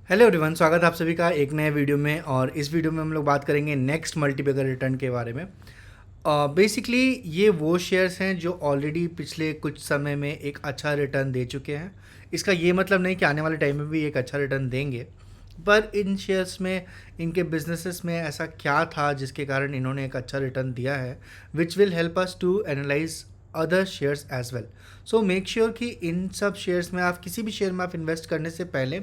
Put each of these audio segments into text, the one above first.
Hello everyone, स्वागत है आप सभी का एक नए वीडियो में। और इस वीडियो में हम लोग बात करेंगे नेक्स्ट मल्टीबैगर रिटर्न के बारे में। बेसिकली ये वो शेयर्स हैं जो ऑलरेडी पिछले कुछ समय में एक अच्छा रिटर्न दे चुके हैं। इसका ये मतलब नहीं कि आने वाले टाइम में भी एक अच्छा रिटर्न देंगे, पर इन शेयर्स में, इनके बिजनेसेस में ऐसा क्या था जिसके कारण इन्होंने एक अच्छा रिटर्न दिया है, which will help us to analyse other shares as well. So make sure कि इन सब शेयर्स में, आप किसी भी शेयर में आप इन्वेस्ट करने से पहले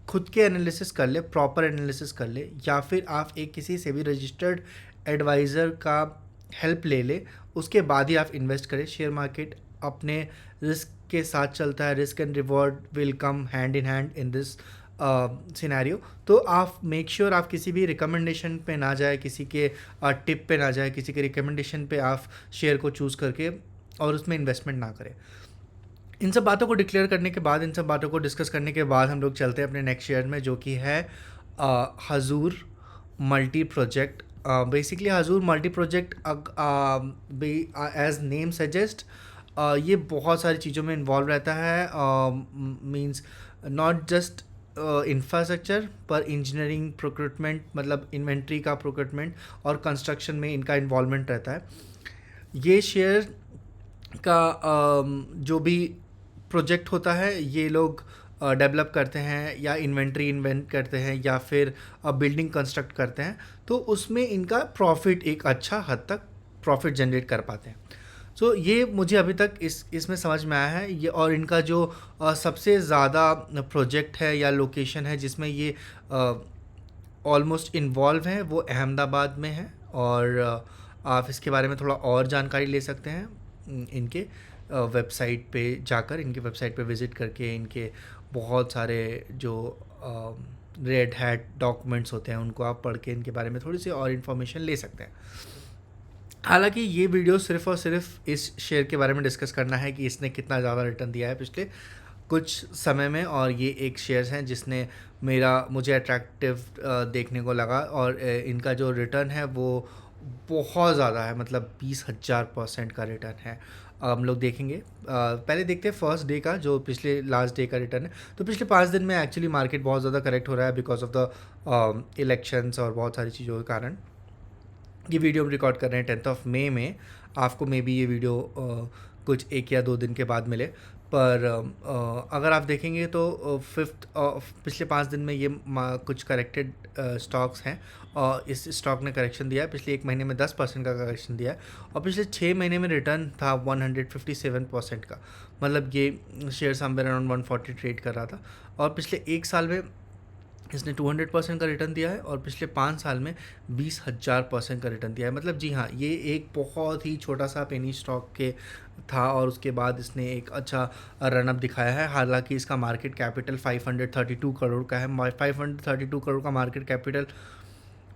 खुद के एनालिसिस कर ले, प्रॉपर एनालिसिस कर ले, या फिर आप एक किसी से भी रजिस्टर्ड एडवाइज़र का हेल्प ले ले, उसके बाद ही आप इन्वेस्ट करें। शेयर मार्केट अपने रिस्क के साथ चलता है, risk and reward will come hand in hand in this scenario. तो आप मेक श्योर आप किसी भी रिकमेंडेशन पे ना जाए, किसी के टिप पे ना जाए, किसी के रिकमेंडेशन पे आप शेयर को चूज़ करके और उसमें इन्वेस्टमेंट ना करें। इन सब बातों को डिक्लेयर करने के बाद, इन सब बातों को डिस्कस करने के बाद हम लोग चलते हैं अपने नेक्स्ट शेयर में, जो कि है Hazoor multi project. Basically Hazoor multi project, as name suggest, ये बहुत सारी चीज़ों में इन्वॉल्व रहता है। मींस नॉट जस्ट इंफ्रास्ट्रक्चर, पर इंजीनियरिंग, प्रोक्यूटमेंट, मतलब इन्वेंट्री का प्रोक्यूटमेंट और कंस्ट्रक्शन में इनका इन्वॉल्वमेंट रहता है। ये शेयर का जो भी प्रोजेक्ट होता है, ये लोग डेवलप करते हैं या इन्वेंट्री इन्वेंट करते हैं या फिर बिल्डिंग कंस्ट्रक्ट करते हैं, तो उसमें इनका प्रॉफिट एक अच्छा हद तक प्रॉफिट जनरेट कर पाते हैं। सो ये मुझे अभी तक इसमें समझ में आया है। ये और इनका जो सबसे ज़्यादा प्रोजेक्ट है या लोकेशन है जिसमें ये ऑलमोस्ट इन्वॉल्व है, वो अहमदाबाद में है। और आप इसके बारे में थोड़ा और जानकारी ले सकते हैं इनके वेबसाइट पे जाकर, इनके वेबसाइट पे विज़िट करके। इनके बहुत सारे जो रेड हैट डॉक्यूमेंट्स होते हैं उनको आप पढ़ के इनके बारे में थोड़ी सी और इन्फॉर्मेशन ले सकते हैं। हालांकि ये वीडियो सिर्फ और सिर्फ इस शेयर के बारे में डिस्कस करना है कि इसने कितना ज़्यादा रिटर्न दिया है पिछले कुछ समय में, और ये एक शेयर्स हैं जिसने मुझे अट्रैक्टिव देखने को लगा। और इनका जो रिटर्न है वो बहुत ज़्यादा है, मतलब 20,000% का रिटर्न है। हम लोग देखेंगे, पहले देखते हैं फर्स्ट डे का, जो पिछले लास्ट डे का रिटर्न है। तो पिछले 5 दिन में एक्चुअली मार्केट बहुत ज़्यादा करेक्ट हो रहा है बिकॉज ऑफ द इलेक्शंस और बहुत सारी चीज़ों के कारण। ये वीडियो हम रिकॉर्ड कर रहे हैं 10 मई में। आपको मे बी ये वीडियो कुछ 1 या 2 दिन के बाद मिले, पर अगर आप देखेंगे तो पिछले 5 दिन में ये कुछ करेक्टेड स्टॉक्स हैं। और इस स्टॉक ने करेक्शन दिया है, पिछले 1 महीने में 10% का करेक्शन दिया है। और पिछले 6 महीने में रिटर्न था 157% का, मतलब ये शेयर समवेयर अराउंड 140 ट्रेड कर रहा था। और पिछले 1 साल में इसने 200% का रिटर्न दिया है, और पिछले 5 साल में 20,000% का रिटर्न दिया है। मतलब जी हाँ, ये एक बहुत ही छोटा सा पेनी स्टॉक के था, और उसके बाद इसने एक अच्छा रनअप दिखाया है। हालांकि इसका मार्केट कैपिटल 532 करोड़ का है। 532 करोड़ का मार्केट कैपिटल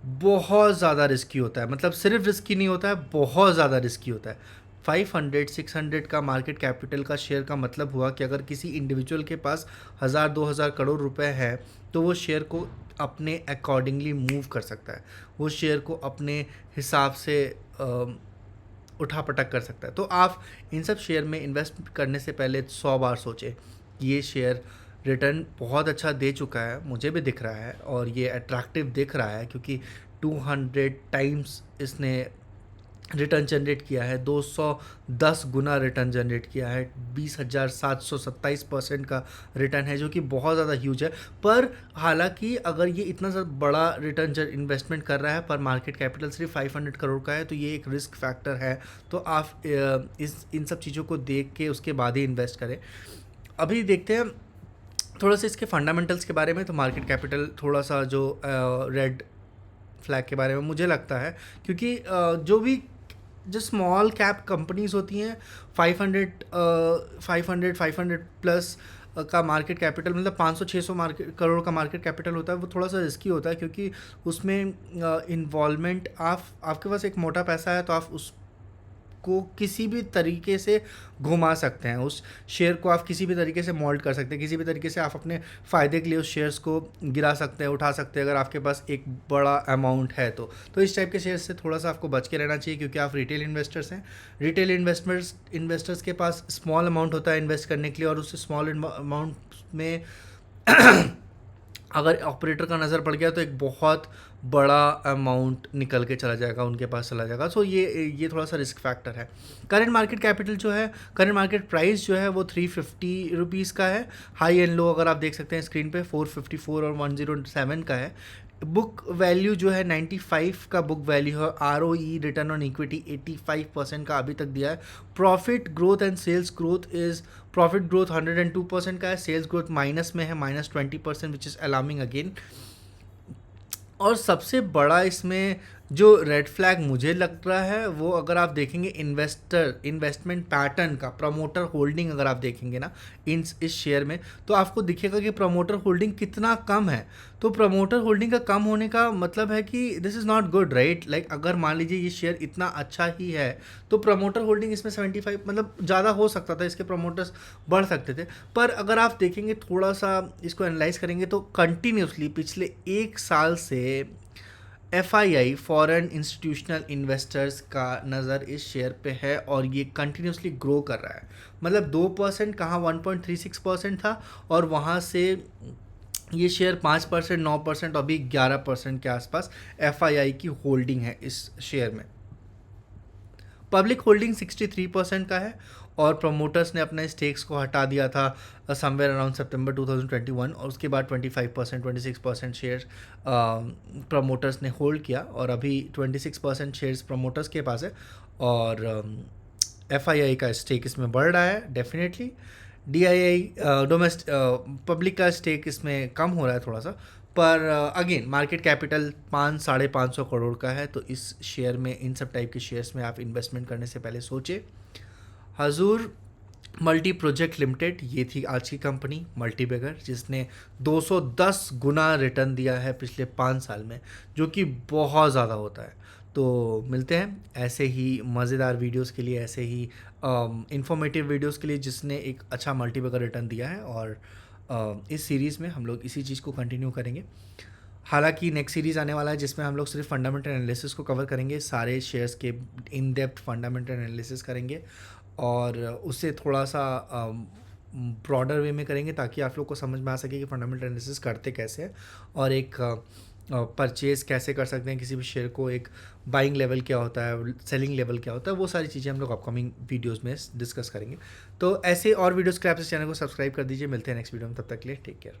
बहुत ज़्यादा रिस्की होता है, मतलब सिर्फ रिस्की नहीं होता है, बहुत ज़्यादा रिस्की होता है। 500-600 का मार्केट कैपिटल का शेयर का मतलब हुआ कि अगर किसी इंडिविजुअल के पास 1,000-2,000 करोड़ रुपए है, तो वो शेयर को अपने अकॉर्डिंगली मूव कर सकता है, वो शेयर को अपने हिसाब से उठा पटक कर सकता है। तो आप इन सब शेयर में इन्वेस्ट करने से पहले 100 बार सोचें। ये शेयर रिटर्न बहुत अच्छा दे चुका है, मुझे भी दिख रहा है, और ये अट्रैक्टिव दिख रहा है क्योंकि 200 टाइम्स इसने रिटर्न जनरेट किया है, 210 गुना रिटर्न जनरेट किया है। 20,727% का रिटर्न है, जो कि बहुत ज़्यादा ह्यूज है। पर हालांकि अगर ये इतना ज़्यादा बड़ा रिटर्न इन्वेस्टमेंट कर रहा है, पर मार्केट कैपिटल सिर्फ 500 करोड़ का है, तो ये एक रिस्क फैक्टर है। तो आप इन सब चीज़ों को देख के उसके बाद ही इन्वेस्ट करें। अभी देखते हैं थोड़ा सा इसके फंडामेंटल्स के बारे में। तो मार्केट कैपिटल थोड़ा सा जो रेड फ्लैग के बारे में मुझे लगता है, क्योंकि जो स्मॉल कैप कंपनीज होती हैं, 500 प्लस का मार्केट कैपिटल, मतलब 500-600 मार्केट करोड़ का मार्केट कैपिटल होता है, वो थोड़ा सा रिस्की होता है। क्योंकि उसमें इन्वॉल्वमेंट, आपके पास एक मोटा पैसा है तो आप उसको किसी भी तरीके से घुमा सकते हैं, उस शेयर को आप किसी भी तरीके से मोल्ड कर सकते हैं, किसी भी तरीके से आप अपने फ़ायदे के लिए उस शेयर्स को गिरा सकते हैं, उठा सकते हैं, अगर आपके पास एक बड़ा अमाउंट है तो इस टाइप के शेयर्स से थोड़ा सा आपको बच के रहना चाहिए, क्योंकि आप रिटेल इन्वेस्टर्स हैं। रिटेल इन्वेस्टर्स के पास स्मॉल अमाउंट होता है इन्वेस्ट करने के लिए, और उस स्मॉल अमाउंट में अगर ऑपरेटर का नज़र पड़ गया तो एक बहुत बड़ा अमाउंट निकल के चला जाएगा, उनके पास चला जाएगा। सो ये थोड़ा सा रिस्क फैक्टर है। करंट मार्केट कैपिटल जो है, करंट मार्केट प्राइस जो है वो 350 रुपीज़ का है। हाई एंड लो अगर आप देख सकते हैं स्क्रीन पे 454 और 107 का है। बुक वैल्यू जो है 95 का बुक वैल्यू है। ROE रिटर्न ऑन इक्विटी 85% का अभी तक दिया है। Profit growth and sales growth is, profit growth 102% का है, सेल्स ग्रोथ माइनस में है, -20%, विच इज़ अलार्मिंग अगेन। और सबसे बड़ा इसमें जो रेड फ्लैग मुझे लग रहा है वो, अगर आप देखेंगे इन्वेस्टमेंट पैटर्न का, प्रमोटर होल्डिंग अगर आप देखेंगे ना इस शेयर में, तो आपको दिखेगा कि प्रमोटर होल्डिंग कितना कम है। तो प्रमोटर होल्डिंग का कम होने का मतलब है कि this is not good, right. Like अगर मान लीजिए ये शेयर इतना अच्छा ही है तो प्रमोटर होल्डिंग इसमें 75, मतलब ज़्यादा हो सकता था, इसके प्रमोटर्स बढ़ सकते थे। पर अगर आप देखेंगे थोड़ा सा इसको एनालाइज करेंगे तो कंटिन्यूसली पिछले 1 साल से FII फॉरेन इंस्टीट्यूशनल इन्वेस्टर्स का नज़र इस शेयर पे है और ये कंटिन्यूसली ग्रो कर रहा है। मतलब 2% कहाँ 1.36% था और वहाँ से ये शेयर 5%, 9%, अभी 11% के आसपास FII की होल्डिंग है इस शेयर में। पब्लिक होल्डिंग 63% का है और प्रमोटर्स ने अपने स्टेक्स को हटा दिया था समवेयर अराउंड सितंबर 2021 और उसके बाद 25%, 26% शेयर्स प्रमोटर्स ने होल्ड किया और अभी 26% शेयर्स प्रमोटर्स के पास है और FII का स्टेक इसमें बढ़ रहा है डेफिनेटली। DII डोमेस्ट पब्लिक का स्टेक इसमें कम हो रहा है थोड़ा सा, पर अगेन मार्केट कैपिटल 500-550 करोड़ का है। तो इस शेयर में, इन सब टाइप के शेयर्स में आप इन्वेस्टमेंट करने से पहले सोचें। हजूर मल्टी प्रोजेक्ट लिमिटेड, ये थी आज की कंपनी मल्टीबैगर, जिसने 210 गुना रिटर्न दिया है पिछले 5 साल में, जो कि बहुत ज़्यादा होता है। तो मिलते हैं ऐसे ही मज़ेदार वीडियोस के लिए, ऐसे ही इंफॉर्मेटिव वीडियोस के लिए जिसने एक अच्छा मल्टीबैगर रिटर्न दिया है। और इस सीरीज़ में हम लोग इसी चीज़ को कंटिन्यू करेंगे। हालांकि नेक्स्ट सीरीज़ आने वाला है जिसमें हम लोग सिर्फ फंडामेंटल एनालिसिस को कवर करेंगे, सारे शेयर्स के इन डेप्थ फंडामेंटल एनालिसिस करेंगे और उससे थोड़ा सा ब्रॉडर वे में करेंगे ताकि आप लोग को समझ में आ सके कि फंडामेंटल एनालिसिस करते कैसे हैं और एक परचेज़ कैसे कर सकते हैं किसी भी शेयर को, एक बाइंग लेवल क्या होता है, सेलिंग लेवल क्या होता है, वो सारी चीज़ें हम लोग अपकमिंग वीडियोस में डिस्कस करेंगे। तो ऐसे और वीडियोस के लिए आप इस चैनल को सब्सक्राइब कर दीजिए। मिलते हैं नेक्स्ट वीडियो में, तब तक के लिए टेक केयर।